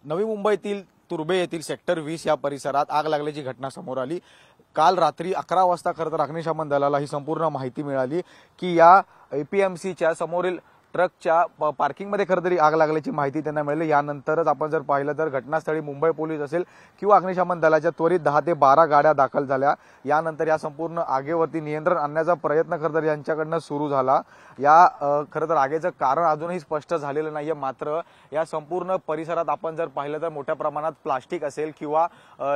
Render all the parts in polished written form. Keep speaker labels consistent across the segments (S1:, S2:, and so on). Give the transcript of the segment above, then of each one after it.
S1: नवी मुंबईतील तुर्भे येथील सेक्टर 20 या परिसरात आग लागल्याची घटना समोर आली। काल रात्री 11 वाजता खरं तर अग्निशमन दलाला ही संपूर्ण माहिती मिळाली की या एपीएमसीच्या समोरील ट्रकच्या पार्किंगमध्ये खरं तरी आग लागल्याची माहिती त्यांना मिळाली। यानंतरच आपण जर पाहिलं तर घटनास्थळी मुंबई पोलीस असेल किंवा अग्निशमन दलाच्या त्वरित 10 ते 12 गाड्या दाखल झाल्या। यानंतर या संपूर्ण आगीवरती नियंत्रण आणण्याचा प्रयत्न खरं तर यांच्याकडनं सुरू झाला। या खरं तर आगीचं कारण अजूनही स्पष्ट झालेलं नाहीये। मात्र या संपूर्ण परिसरात आपण जर पाहिलं तर मोठ्या प्रमाणात प्लास्टिक असेल किंवा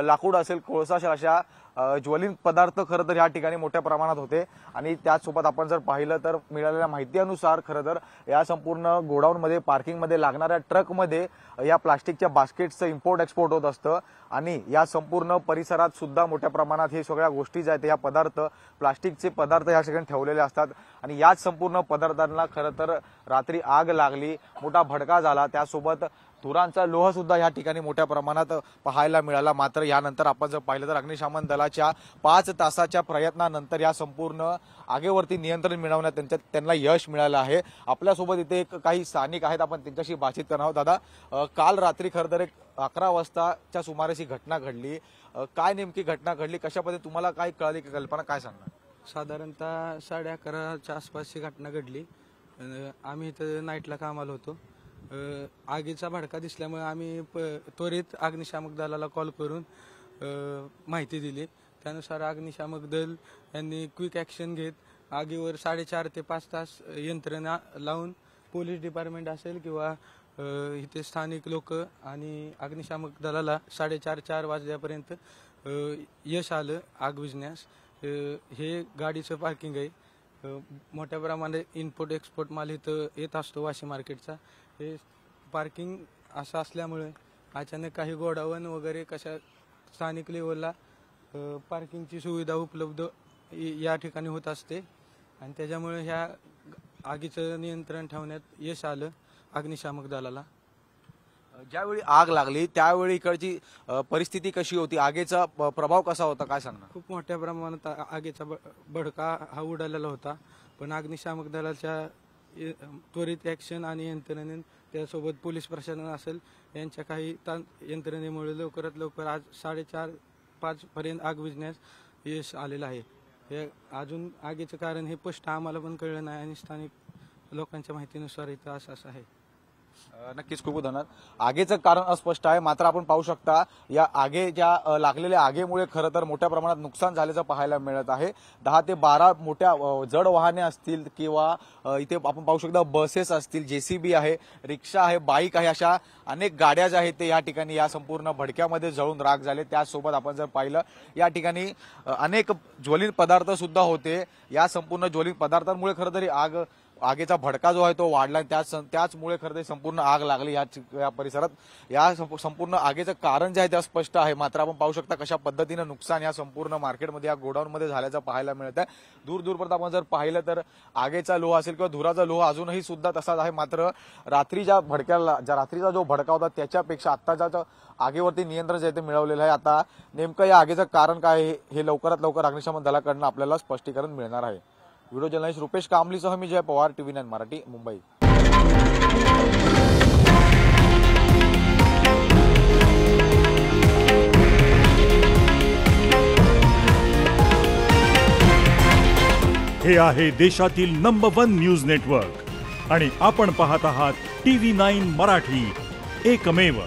S1: लाकूड असेल, कोळसा असेल अशा ज्वलनशील पदार्थ खरं तर या ठिकाणी मोठ्या प्रमाणात होते। आणि त्याचसोबत आपण जर पाहिलं तर मिळालेल्या माहितीनुसार खरं तर या संपूर्ण गोडाऊनमध्ये पार्किंगमध्ये लागणाऱ्या ट्रकमध्ये या प्लास्टिकच्या बास्केट्सचं इम्पोर्ट एक्सपोर्ट होत असतं आणि या संपूर्ण परिसरात सुद्धा मोठ्या प्रमाणात हे सगळ्या गोष्टी ज्या आहेत या पदार्थ प्लास्टिकचे पदार्थ या ठिकाणी ठेवलेले असतात आणि याच संपूर्ण पदार्थांना खरं तर रात्री आग लागली, मोठा भडका झाला। त्यासोबत धुरांचा लोह सुद्धा या ठिकाणी मोठ्या प्रमाणात पाहायला मिळाला। मात्र यानंतर आपण जर पाहिलं तर अग्निशमन दलाच्या 5 तासाच्या प्रयत्नानंतर या संपूर्ण आगीवरती नियंत्रण मिळवण्यात त्यांना यश मिळालं आहे। आपल्यासोबत इथे काही स्थानिक आहेत, आपण त्यांच्याशी बातचीत करणार आहोत। दादा, काल रात्री खरं तर 11 वाजताच्या सुमारास ही घटना घडली, काय नेमकी घटना घडली, कशा पद्धतीने तुम्हाला काय कळली, कल्पना काय सांगणार?
S2: साधारणतः 11:30च्या आसपास ही घटना घडली। आम्ही इथं नाईटला कामाला होतो। आगीचा भडका दिसल्यामुळे आम्ही त्वरित अग्निशामक दलाला कॉल करून माहिती दिली। त्यानुसार अग्निशामक दल यांनी क्विक ॲक्शन घेत आगीवर 4.5 ते 5 तास यंत्रणा लावून पोलीस डिपार्टमेंट असेल किंवा इथे स्थानिक लोक आणि अग्निशामक दलाला 4:30 वाजल्यापर्यंत यश आलं आग विझण्यास। हे गाडीचं पार्किंग आहे। मोठ्या प्रमाणात इम्पोर्ट एक्सपोर्ट माल इथं येत असतो वाशी मार्केटचा। हे पार्किंग असं असल्यामुळे अचानक काही गोडाऊन वगैरे कशा स्थानिक लेवलला पार्किंगची सुविधा उपलब्ध या ठिकाणी होत असते आणि त्याच्यामुळे ह्या आगीचं नियंत्रण ठेवण्यात यश आलं अग्निशामक दलाला।
S1: ज्यावेळी आग लागली त्यावेळी इकडची परिस्थिती कशी होती, आगीचा प्रभाव कसा होता, काय सांगणार?
S2: खूप मोठ्या प्रमाणात आगीचा भडका हा उडालेला होता, पण अग्निशामक दलाच्या त्वरित ॲक्शन आणि यंत्रणेने त्यासोबत पोलीस प्रशासन असेल यांच्या काही यंत्रणेमुळे लवकरात लवकर आज 4:30-5 पर्यंत आग विझण्यास यश आलेलं आहे। हे अजून आगीचं कारण हे स्पष्ट आम्हाला पण कळलं नाही आणि स्थानिक लोकांच्या माहितीनुसार इथं असं आहे।
S1: नक्कीच खूप धन्यवाद। आगीचं कारण अस्पष्ट आहे, मात्र आपण पाहू शकता या आगीच्या लागलेल्या आगीमुळे खरं तर मोठ्या प्रमाणात नुकसान झाल्याचं पाहायला मिळत आहे। 10 ते 12 मोठ्या जड वाहने असतील किंवा इथे आपण पाहू शकता बसेस असतील, जेसीबी आहे, रिक्षा आहे, बाईक आहे, अशा अनेक गाड्या ज्या आहेत ते या ठिकाणी या संपूर्ण भडक्यामध्ये जळून राख झाले। त्याचसोबत आपण जर पाहिलं या ठिकाणी अनेक ज्वलनशील पदार्थ सुद्धा होते। या संपूर्ण ज्वलनशील पदार्थांमुळे खरं तरी आगीचा भडका जो आहे तो वाढला, त्याचमुळे खरं तर संपूर्ण आग लागली या परिसरात। या संपूर्ण आगीचं कारण जे आहे ते स्पष्ट आहे, मात्र आपण पाहू शकता कशा पद्धतीनं नुकसान या संपूर्ण मार्केटमध्ये या गोडाऊनमध्ये झाल्याचं पाहायला मिळत आहे। दूरपर्यंत आपण जर पाहिलं तर आगीचा लोह असेल किंवा धुराचा लोह अजूनही सुद्धा तसाच आहे। मात्र रात्रीचा जो भडका होता त्याच्यापेक्षा आत्ताच्या आगीवरती नियंत्रण जे आहे ते मिळवलेलं आहे। आता नेमकं या आगीचं कारण काय हे लवकरात लवकर अग्निशमन दलाकडून आपल्याला स्पष्टीकरण मिळणार आहे। व्हिडिओ जर्नलिस्ट रुपेश कांबलीसह मी जय पवार, TV9 मराठी, मुंबई।
S3: हे आहे देशातील नंबर 1 न्यूज नेटवर्क आणि आपण पाहत आहात TV9 मराठी, एकमेव।